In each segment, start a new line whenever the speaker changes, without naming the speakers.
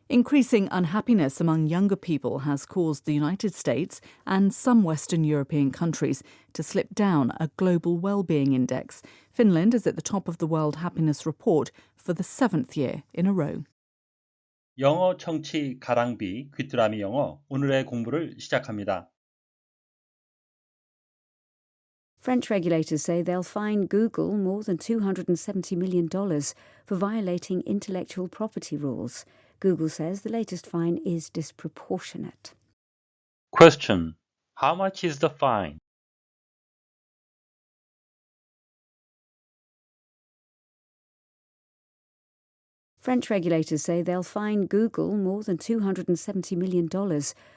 Increasing unhappiness among younger people has caused the United States and some Western European countries to slip down a global well-being index. Finland is at the top of the World Happiness Report for the 7th year in a row.
영어 청취 가랑비 귀뚜라미 영어 오늘의 공부를 시작합니다.
French regulators say they'll fine Google more than $270 million for violating intellectual property rules. Google says the latest fine is disproportionate.
Question. How much is the fine?
French regulators say they'll fine Google more than $270 million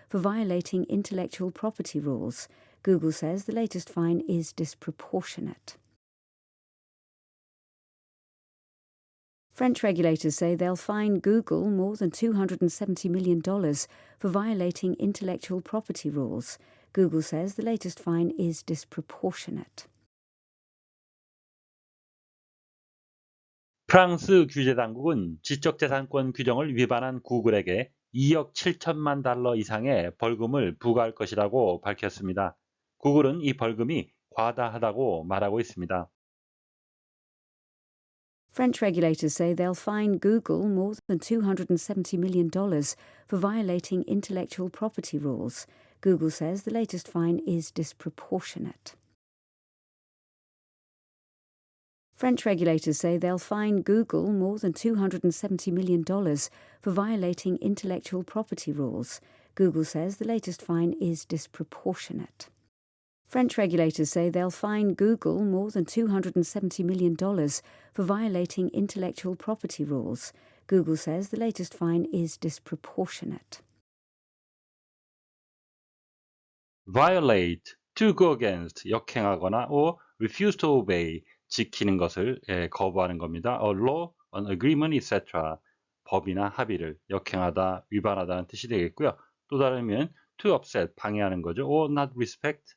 for violating intellectual property rules. Google says the latest fine is disproportionate. French regulators say they'll fine Google more than $270 million for violating intellectual property rules. Google says the latest fine is disproportionate.
프랑스 규제 당국은 지적재산권 규정을 위반한 구글에게 2억 7천만 달러 이상의 벌금을 부과할 것이라고 밝혔습니다. 구글은 이 벌금이 과다하다고 말하고 있습니다.
French regulators say they'll fine Google more than $270 million for violating intellectual property rules. Google says the latest fine is disproportionate. French regulators say they'll fine Google more than $270 million for violating intellectual property rules. Google says the latest fine is disproportionate. French regulators say they'll fine Google more than $270 million for violating intellectual property rules. Google says the latest fine is disproportionate.
Violate, to go against, 역행하거나 or refuse to obey, 지키는 것을 거부하는 겁니다. A law, an agreement, etc. 법이나 합의를 역행하다, 위반하다는 뜻이 되겠고요. 또 다른 의미는 to upset, 방해하는 거죠. or not respect,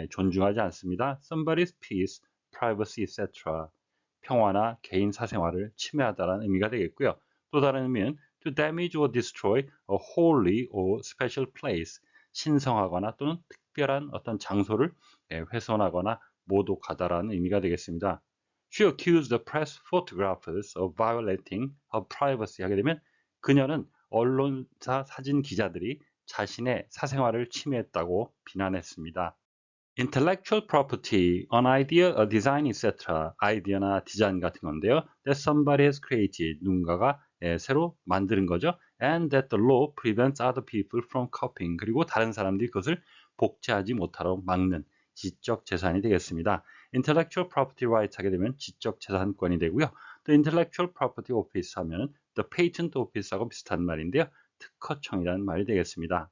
존중하지 않습니다. Somebody's peace, privacy, etc. 평화나 개인 사생활을 침해하다라는 의미가 되겠고요. 또 다른 의미는 to damage or destroy a holy or special place, 신성하거나 또는 특별한 어떤 장소를 훼손하거나 모독하다라는 의미가 되겠습니다. She accused the press photographers of violating her privacy 하게 되면 그녀는 언론사 사진 기자들이 자신의 사생활을 침해했다고 비난했습니다. Intellectual property, an idea, a design, etc. 아이디어나 디자인 같은 건데요. That somebody has created, 누군가가 새로 만드는 거죠. And that the law prevents other people from copying. 그리고 다른 사람들이 그것을 복제하지 못하도록 막는 지적 재산이 되겠습니다. Intellectual property rights 하게 되면 지적 재산권이 되고요. 또 Intellectual property office 하면 the patent office하고 비슷한 말인데요. 특허청이라는 말이 되겠습니다.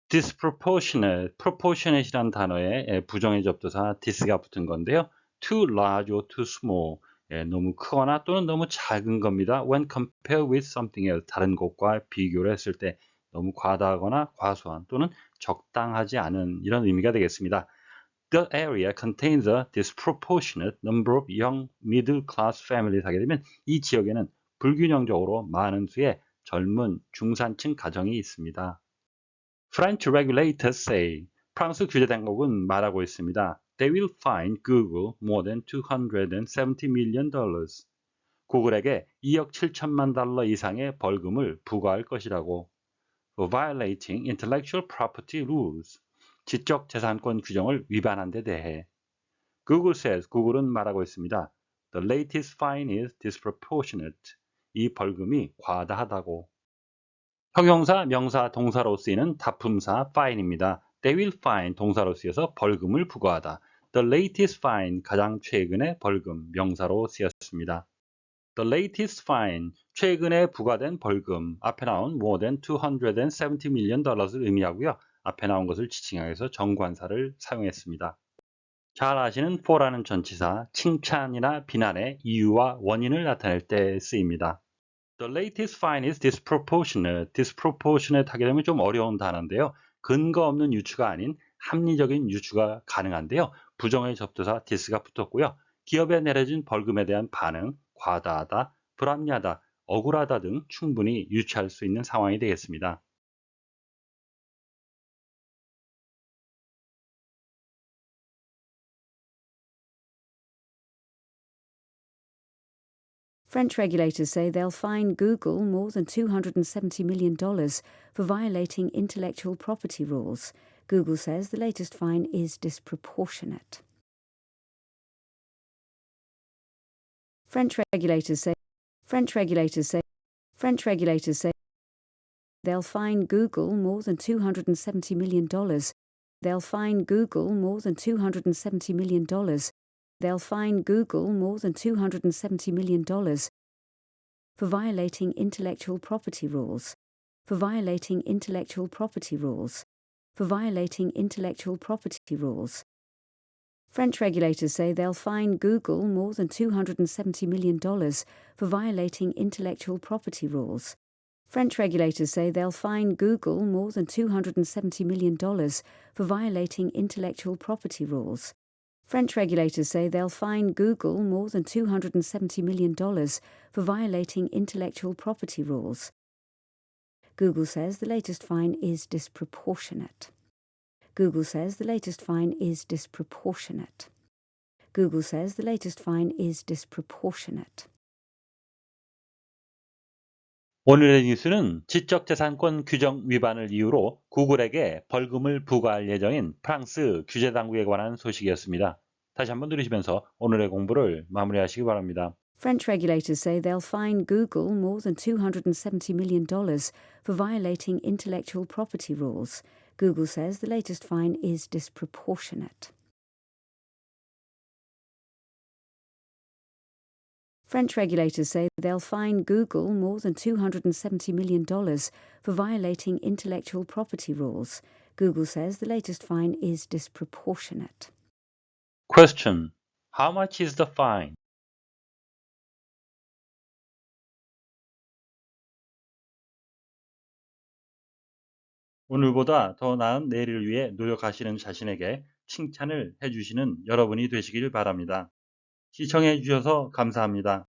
Disproportionate, proportionate이라는 단어에 부정의 접두사 this가 붙은 건데요. Too large or too small, 너무 크거나 또는 너무 작은 겁니다. When compared with something else, 다른 것과 비교를 했을 때 너무 과다하거나 과소한 또는 적당하지 않은 이런 의미가 되겠습니다. The area contains a disproportionate number of young middle class families 하게 되면 이 지역에는 불균형적으로 많은 수의 젊은 중산층 가정이 있습니다. French regulators say, 프랑스 규제 당국은 말하고 있습니다. They will fine Google more than $270 million. 구글에게 2억 7천만 달러 이상의 벌금을 부과할 것이라고. For violating intellectual property rules. 지적 재산권 규정을 위반한 데 대해. Google says, 구글은 말하고 있습니다. The latest fine is disproportionate. 이 벌금이 과다하다고. 형용사, 명사, 동사로 쓰이는 다품사 fine입니다. They will fine 동사로 쓰여서 벌금을 부과하다. The latest fine 가장 최근의 벌금 명사로 쓰였습니다. The latest fine 최근에 부과된 벌금 앞에 나온 more than $270 million을 의미하고요. 앞에 나온 것을 지칭하기 위해서 정관사를 사용했습니다. 잘 아시는 for라는 전치사 칭찬이나 비난의 이유와 원인을 나타낼 때 쓰입니다. The latest fine is disproportionate. disproportionate 하게 되면 좀 어려운 단어인데요. 근거 없는 유추가 아닌 합리적인 유추가 가능한데요. 부정의 접두사 this가 붙었고요. 기업에 내려진 벌금에 대한 반응, 과다하다, 불합리하다, 억울하다 등 충분히 유추할 수 있는 상황이 되겠습니다.
French regulators say they'll fine Google more than $270 million for violating intellectual property rules. Google says the latest fine is disproportionate. French regulators say they'll fine Google more than $270 million. They'll fine Google more than $270 million. They'll fine Google more than $270 million for violating intellectual property rules. For violating intellectual property rules. For violating intellectual property rules. French regulators say they'll fine Google more than $270 million for violating intellectual property rules. French regulators say they'll fine Google more than $270 million for violating intellectual property rules. French regulators say they'll fine Google more than $270 million for violating intellectual property rules. Google says the latest fine is disproportionate. Google says the latest fine is disproportionate. Google says the latest fine is disproportionate.
오늘의 뉴스는 지적재산권 규정 위반을 이유로 구글에게 벌금을 부과할 예정인 프랑스 규제당국에 관한 소식이었습니다. 다시 한번 들으시면서 오늘의 공부를 마무리하시기 바랍니다.
French regulators say they'll fine Google more than $270 million for violating intellectual property rules. Google says the latest fine is disproportionate. French regulators say they'll fine Google more than $270 million for violating intellectual property rules. Google says the latest fine is disproportionate.
Question: How much is the fine? 오늘보다 더 나은 내일을 위해 노력하시는 자신에게 칭찬을 해주시는 여러분이 되시길 바랍니다. 시청해 주셔서 감사합니다.